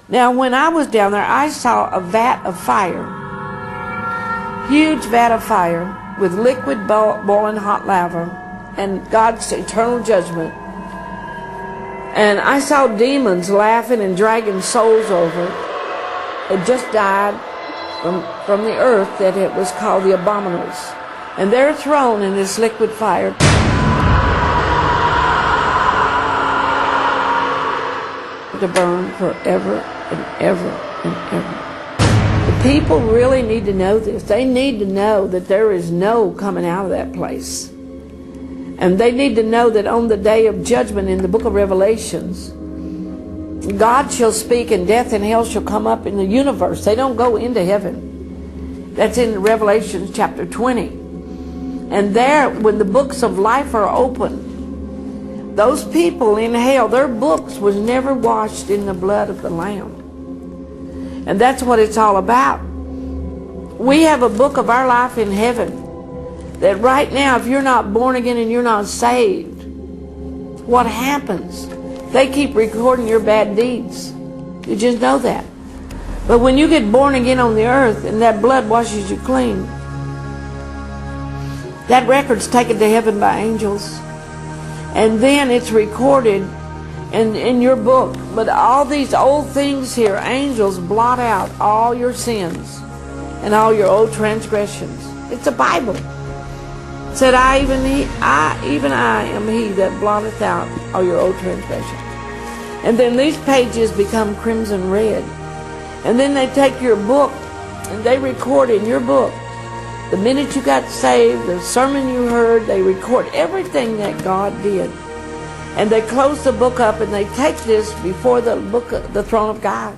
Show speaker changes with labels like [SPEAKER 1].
[SPEAKER 1] Now, when I was down there, I saw a vat of fire, huge vat of fire with liquid boiling hot lava and God's eternal judgment. And I saw demons laughing and dragging souls over. It just died from the earth, that it was called the abominables. And they're thrown in this liquid fire. To burn forever and ever and ever. The people really need to know this. They need to know that there is no coming out of that place. And they need to know that on the day of judgment in the book of Revelations, God shall speak and death and hell shall come up in the universe. They don't go into heaven. That's in Revelation chapter 20. And there, when the books of life are open, those people in hell, their books was never washed in the blood of the Lamb. And that's what it's all about. We have a book of our life in heaven that right now, if you're not born again and you're not saved, what happens? They keep recording your bad deeds. You just know that. But when you get born again on the earth and that blood washes you clean, that record's taken to heaven by angels. And then it's recorded in your book. But all these old things here, angels blot out all your sins and all your old transgressions. It's a Bible. It said, even I am he that blotteth out all your old transgressions. And then these pages become crimson red. And then they take your book and they record in your book the minute you got saved, the sermon you heard. They record everything that God did. And they close the book up and they take this before the throne of God.